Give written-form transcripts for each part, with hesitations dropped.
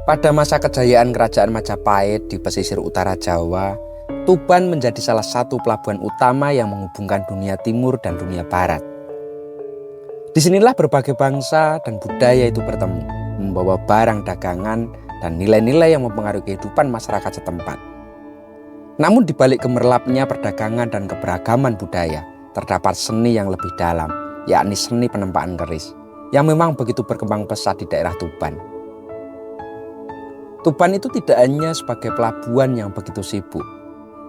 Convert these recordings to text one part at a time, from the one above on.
Pada masa kejayaan Kerajaan Majapahit di pesisir utara Jawa, Tuban menjadi salah satu pelabuhan utama yang menghubungkan dunia timur dan dunia barat. Disinilah berbagai bangsa dan budaya itu bertemu, membawa barang dagangan dan nilai-nilai yang mempengaruhi kehidupan masyarakat setempat. Namun di balik gemerlapnya perdagangan dan keberagaman budaya, terdapat seni yang lebih dalam, yakni seni penempaan keris, yang memang begitu berkembang pesat di daerah Tuban. Tuban itu tidak hanya sebagai pelabuhan yang begitu sibuk,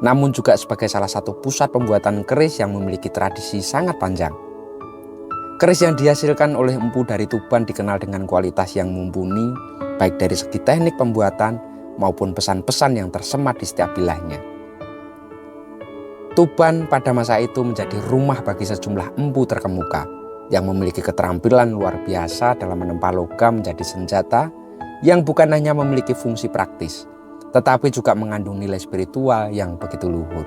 namun juga sebagai salah satu pusat pembuatan keris yang memiliki tradisi sangat panjang. Keris yang dihasilkan oleh empu dari Tuban dikenal dengan kualitas yang mumpuni, baik dari segi teknik pembuatan maupun pesan-pesan yang tersemat di setiap bilahnya. Tuban pada masa itu menjadi rumah bagi sejumlah empu terkemuka yang memiliki keterampilan luar biasa dalam menempa logam menjadi senjata yang bukan hanya memiliki fungsi praktis, tetapi juga mengandung nilai spiritual yang begitu luhur.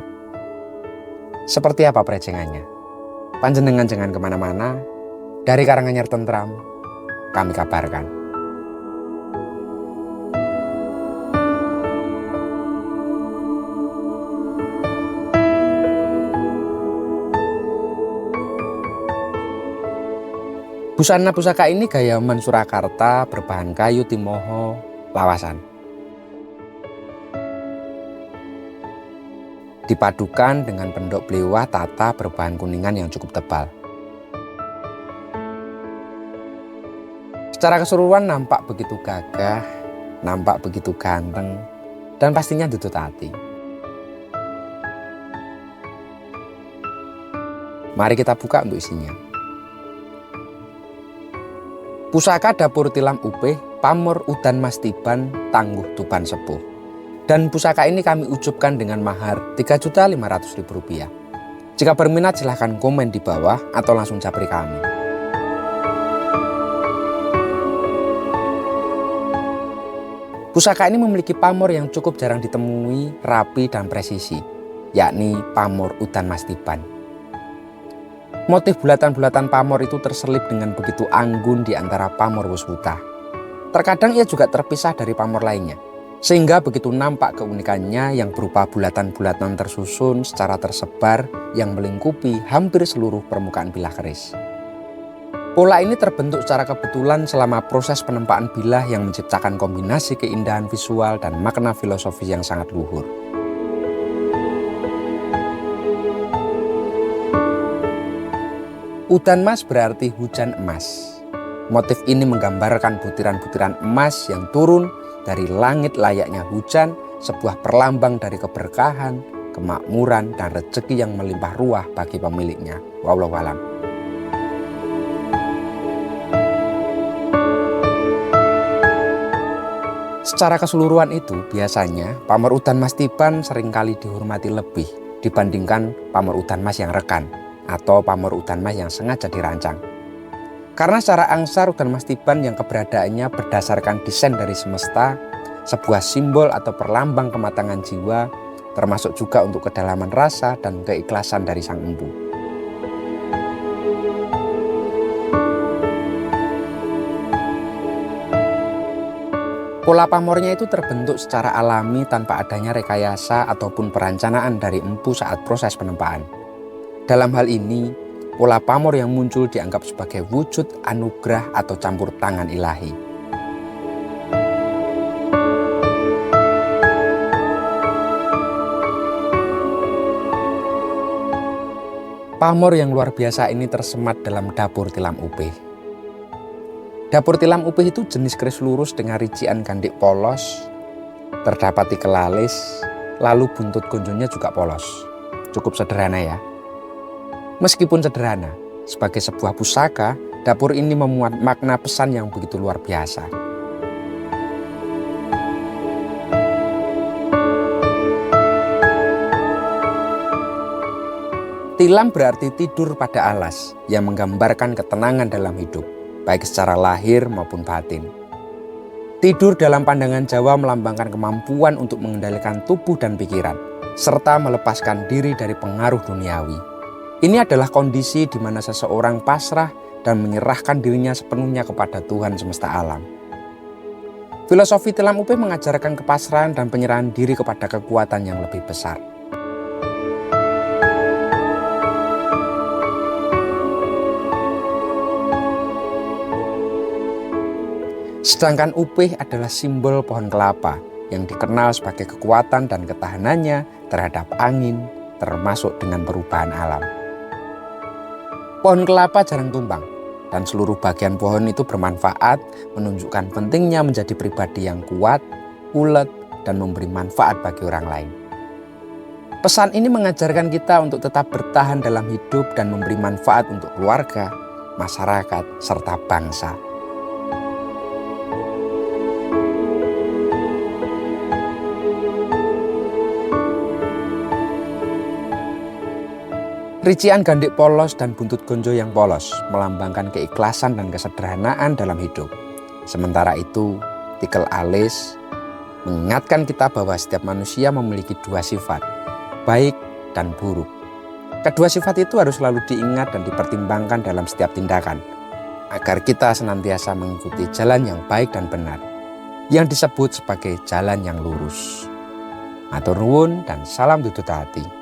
Seperti apa prejengannya? Panjenengan jangan kemana-mana, dari Karanganyar Tentram, kami kabarkan. Busana pusaka ini gayaman Surakarta berbahan kayu timoho lawasan. Dipadukan dengan pendok blewah tata berbahan kuningan yang cukup tebal. Secara keseluruhan nampak begitu gagah, nampak begitu ganteng, dan pastinya tutut hati. Mari kita buka untuk isinya. Pusaka dapur tilam upih, pamor udan mas Tiban, tangguh Tuban sepuh. Dan pusaka ini kami ucapkan dengan mahar Rp3.500.000. Jika berminat silahkan komen di bawah atau langsung japri kami. Pusaka ini memiliki pamor yang cukup jarang ditemui, rapi dan presisi, yakni pamor udan mas Tiban. Motif bulatan-bulatan pamor itu terselip dengan begitu anggun di antara pamor Wuswuta. Terkadang ia juga terpisah dari pamor lainnya, sehingga begitu nampak keunikannya yang berupa bulatan-bulatan tersusun secara tersebar yang melingkupi hampir seluruh permukaan bilah keris. Pola ini terbentuk secara kebetulan selama proses penempaan bilah yang menciptakan kombinasi keindahan visual dan makna filosofis yang sangat luhur. Udan mas berarti hujan emas. Motif ini menggambarkan butiran-butiran emas yang turun dari langit layaknya hujan, sebuah perlambang dari keberkahan, kemakmuran, dan rezeki yang melimpah ruah bagi pemiliknya. Wallahu a'lam. Secara keseluruhan itu, biasanya pamor udan mas Tiban seringkali dihormati lebih dibandingkan pamor udan mas yang rekan atau pamor udan mas yang sengaja dirancang. Karena secara angsar udan mas Tiban yang keberadaannya berdasarkan desain dari semesta, sebuah simbol atau perlambang kematangan jiwa, termasuk juga untuk kedalaman rasa dan keikhlasan dari sang empu. Pola pamornya itu terbentuk secara alami tanpa adanya rekayasa ataupun perencanaan dari empu saat proses penempaan. Dalam hal ini, pola pamor yang muncul dianggap sebagai wujud anugerah atau campur tangan ilahi. Pamor yang luar biasa ini tersemat dalam dapur tilam upih. Dapur tilam upih itu jenis keris lurus dengan rincian gandik polos, terdapat tikel alis, lalu buntut gonjonya juga polos. Cukup sederhana ya. Meskipun sederhana, sebagai sebuah pusaka, dapur ini memuat makna pesan yang begitu luar biasa. Tilam berarti tidur pada alas, yang menggambarkan ketenangan dalam hidup, baik secara lahir maupun batin. Tidur dalam pandangan Jawa melambangkan kemampuan untuk mengendalikan tubuh dan pikiran, serta melepaskan diri dari pengaruh duniawi. Ini adalah kondisi di mana seseorang pasrah dan menyerahkan dirinya sepenuhnya kepada Tuhan semesta alam. Filosofi tilam upih mengajarkan kepasrahan dan penyerahan diri kepada kekuatan yang lebih besar. Sedangkan upih adalah simbol pohon kelapa yang dikenal sebagai kekuatan dan ketahanannya terhadap angin, termasuk dengan perubahan alam. Pohon kelapa jarang tumbang, dan seluruh bagian pohon itu bermanfaat, menunjukkan pentingnya menjadi pribadi yang kuat, ulet, dan memberi manfaat bagi orang lain. Pesan ini mengajarkan kita untuk tetap bertahan dalam hidup dan memberi manfaat untuk keluarga, masyarakat, serta bangsa. Rician gandik polos dan buntut gonjo yang polos melambangkan keikhlasan dan kesederhanaan dalam hidup. Sementara itu, tikel alis mengingatkan kita bahwa setiap manusia memiliki dua sifat, baik dan buruk. Kedua sifat itu harus selalu diingat dan dipertimbangkan dalam setiap tindakan, agar kita senantiasa mengikuti jalan yang baik dan benar, yang disebut sebagai jalan yang lurus. Matur nuwun dan salam tutut hati.